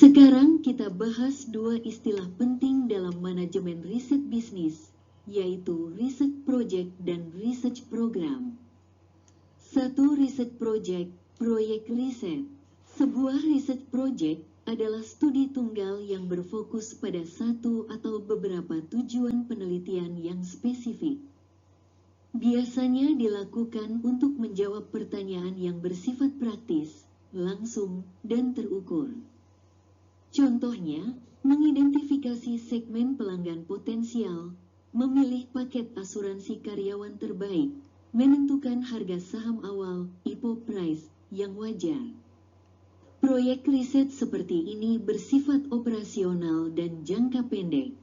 Sekarang kita bahas dua istilah penting dalam manajemen riset bisnis, yaitu research project dan research program. Satu, research project, proyek riset. Sebuah research project adalah studi tunggal yang berfokus pada satu atau beberapa tujuan penelitian yang spesifik. Biasanya dilakukan untuk menjawab pertanyaan yang bersifat praktis, langsung, dan terukur. Contohnya, mengidentifikasi segmen pelanggan potensial, memilih paket asuransi karyawan terbaik, menentukan harga saham awal (IPO price) yang wajar. Proyek riset seperti ini bersifat operasional dan jangka pendek.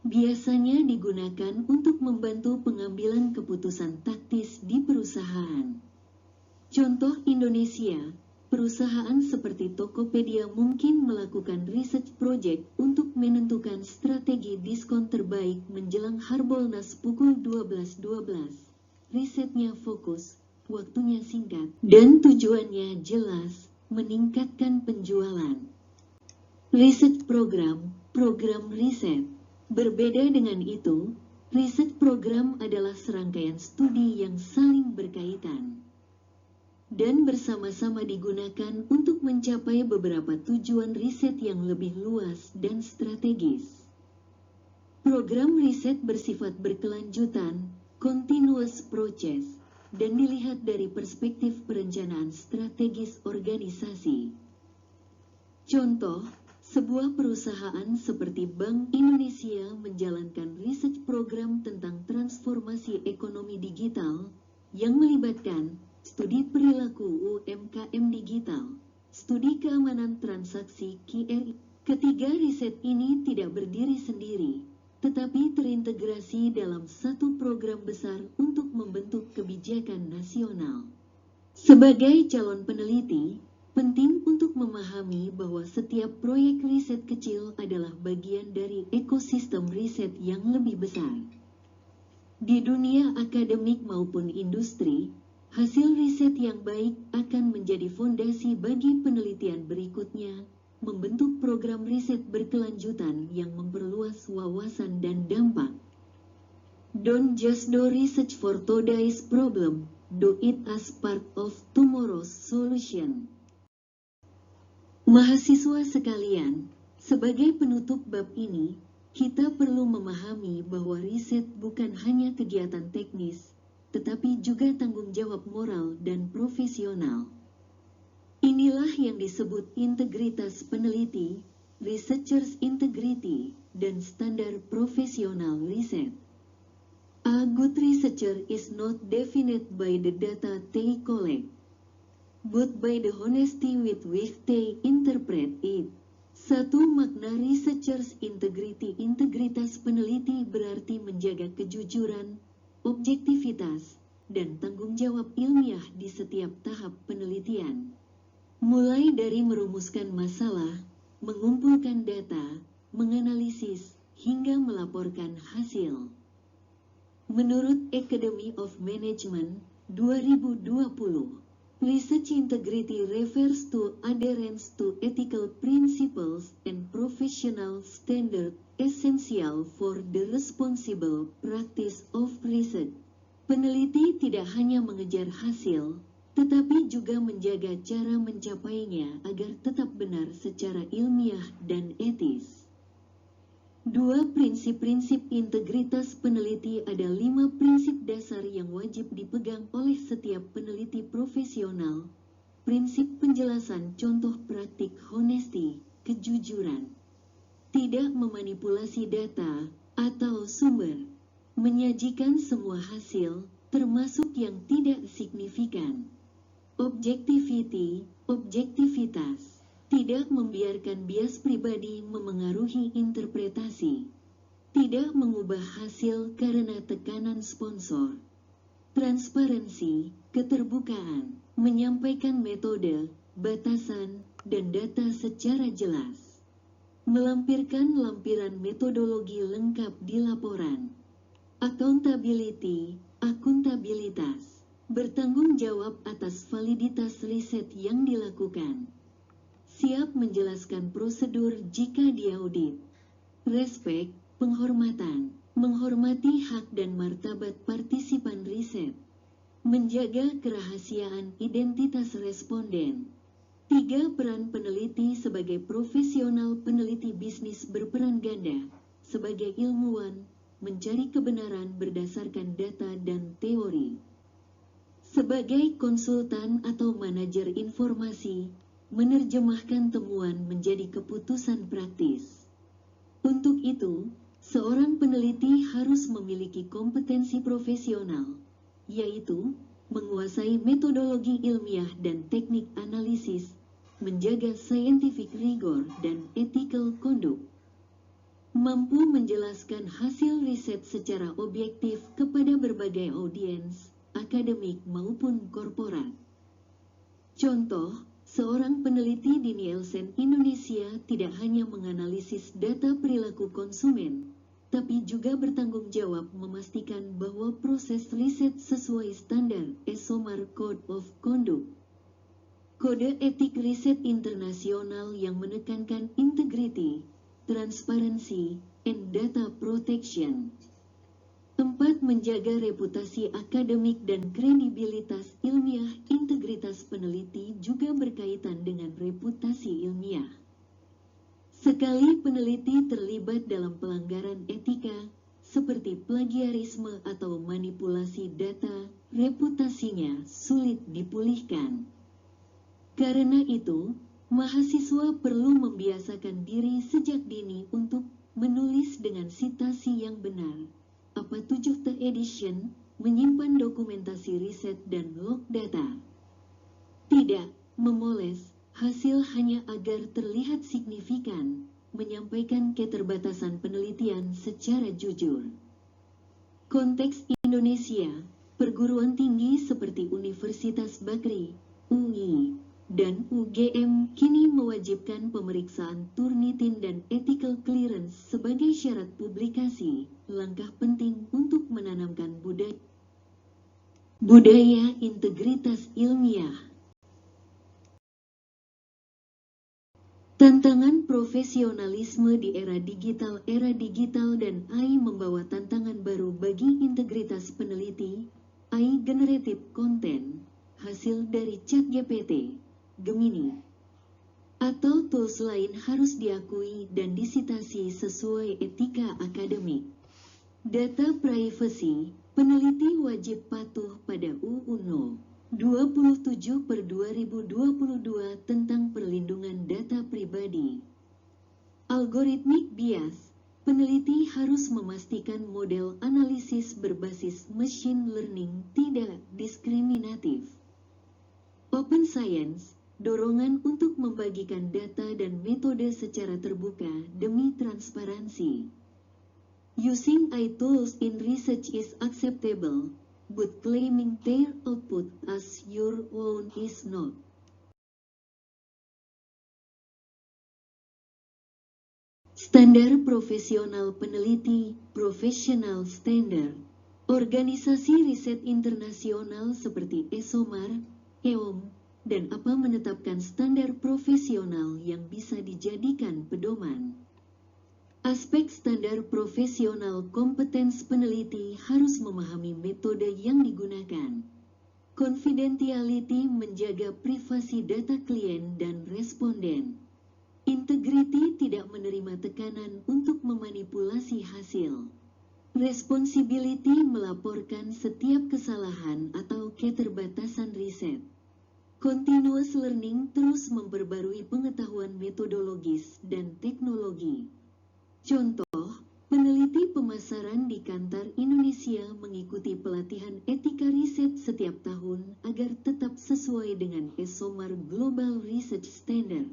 Biasanya digunakan untuk membantu pengambilan keputusan taktis di perusahaan. Contoh Indonesia, perusahaan seperti Tokopedia mungkin melakukan research project untuk menentukan strategi diskon terbaik menjelang Harbolnas pukul 12.12. Risetnya fokus, waktunya singkat, dan tujuannya jelas, meningkatkan penjualan. Research program, program riset. Berbeda dengan itu, riset program adalah serangkaian studi yang saling berkaitan dan bersama-sama digunakan untuk mencapai beberapa tujuan riset yang lebih luas dan strategis. Program riset bersifat berkelanjutan, continuous process, dan dilihat dari perspektif perencanaan strategis organisasi. Contoh, sebuah perusahaan seperti Bank Indonesia menjalankan research program tentang transformasi ekonomi digital yang melibatkan studi perilaku UMKM digital, studi keamanan transaksi (KRI). Ketiga riset ini tidak berdiri sendiri, tetapi terintegrasi dalam satu program besar untuk membentuk kebijakan nasional. Sebagai calon peneliti, penting untuk memahami bahwa setiap proyek riset kecil adalah bagian dari ekosistem riset yang lebih besar. Di dunia akademik maupun industri, hasil riset yang baik akan menjadi fondasi bagi penelitian berikutnya, membentuk program riset berkelanjutan yang memperluas wawasan dan dampak. Don't just do research for today's problem, do it as part of tomorrow's solution. Mahasiswa sekalian, sebagai penutup bab ini, kita perlu memahami bahwa riset bukan hanya kegiatan teknis, tetapi juga tanggung jawab moral dan profesional. Inilah yang disebut integritas peneliti, researcher's integrity, dan standar profesional riset. A good researcher is not defined by the data they collect, but by the honesty with which they interpret it. Satu makna researcher's integrity. Integritas peneliti berarti menjaga kejujuran, objektivitas, dan tanggung jawab ilmiah di setiap tahap penelitian. Mulai dari merumuskan masalah, mengumpulkan data, menganalisis, hingga melaporkan hasil. Menurut Academy of Management 2020, research integrity refers to adherence to ethical principles and professional standards essential for the responsible practice of research. Peneliti tidak hanya mengejar hasil, tetapi juga menjaga cara mencapainya agar tetap benar secara ilmiah dan etis. Dua prinsip-prinsip integritas peneliti. Ada 5 prinsip dasar yang wajib dipegang oleh setiap peneliti profesional. Prinsip penjelasan contoh praktik honesty, kejujuran. Tidak memanipulasi data atau sumber. Menyajikan semua hasil, termasuk yang tidak signifikan. Objectivity, objektivitas. Tidak membiarkan bias pribadi memengaruhi interpretasi. Tidak mengubah hasil karena tekanan sponsor. Transparansi, keterbukaan, menyampaikan metode, batasan, dan data secara jelas. Melampirkan lampiran metodologi lengkap di laporan. Accountability, akuntabilitas. Bertanggung jawab atas validitas riset yang dilakukan. siap menjelaskan prosedur jika diaudit. Respek, penghormatan, menghormati hak dan martabat partisipan riset, menjaga kerahasiaan identitas responden. 3. Peran peneliti sebagai profesional peneliti bisnis berperan ganda, sebagai ilmuwan, mencari kebenaran berdasarkan data dan teori. Sebagai konsultan atau manajer informasi, menerjemahkan temuan menjadi keputusan praktis. Untuk itu, seorang peneliti harus memiliki kompetensi profesional, yaitu menguasai metodologi ilmiah dan teknik analisis, menjaga scientific rigor dan ethical conduct, mampu menjelaskan hasil riset secara objektif kepada berbagai audiens, akademik maupun korporat. Contoh, seorang peneliti di Nielsen Indonesia tidak hanya menganalisis data perilaku konsumen, tapi juga bertanggung jawab memastikan bahwa proses riset sesuai standar ESOMAR Code of Conduct, Kode Etik Riset Internasional yang menekankan integrity, transparansi, and data protection. 4. Menjaga reputasi akademik dan kredibilitas ilmiah. Integritas peneliti juga berkaitan dengan reputasi ilmiah. Sekali peneliti terlibat dalam pelanggaran etika, seperti plagiarisme atau manipulasi data, reputasinya sulit dipulihkan. Karena itu, mahasiswa perlu membiasakan diri sejak dini untuk menulis dengan sitasi yang benar. Apa 7th edition, menyimpan dokumentasi riset dan log data. Tidak memoles hasil hanya agar terlihat signifikan, menyampaikan keterbatasan penelitian secara jujur. Konteks Indonesia, perguruan tinggi seperti Universitas Bagri, UI, dan UGM kini mewajibkan pemeriksaan Turnitin dan ethical clearance sebagai syarat publikasi, langkah penting untuk menanamkan budaya integritas ilmiah. Tantangan profesionalisme di era digital dan AI membawa tantangan baru bagi integritas peneliti. AI generative content, hasil dari ChatGPT, Gemini, atau tools lain harus diakui dan disitasi sesuai etika akademik. Data privacy, peneliti wajib patuh pada UU No. 27/2022 tentang perlindungan data pribadi. Algorithmic bias, peneliti harus memastikan model analisis berbasis machine learning tidak diskriminatif. Open science, dorongan untuk membagikan data dan metode secara terbuka demi transparansi. Using AI tools in research is acceptable, but claiming their output as your own is not. Standar profesional peneliti, professional standard. Organisasi riset internasional seperti ESOMAR, EOM, dan APA menetapkan standar profesional yang bisa dijadikan pedoman. Aspek standar profesional kompetens peneliti harus memahami metode yang digunakan. Confidentiality, menjaga privasi data klien dan responden. Integrity, tidak menerima tekanan untuk memanipulasi hasil. Responsibility, melaporkan setiap kesalahan atau keterbatasan riset. Continuous learning, terus memperbarui pengetahuan metodologis dan teknologi. Contoh, peneliti pemasaran di Kantar Indonesia mengikuti pelatihan etika riset setiap tahun agar tetap sesuai dengan ESOMAR Global Research Standard.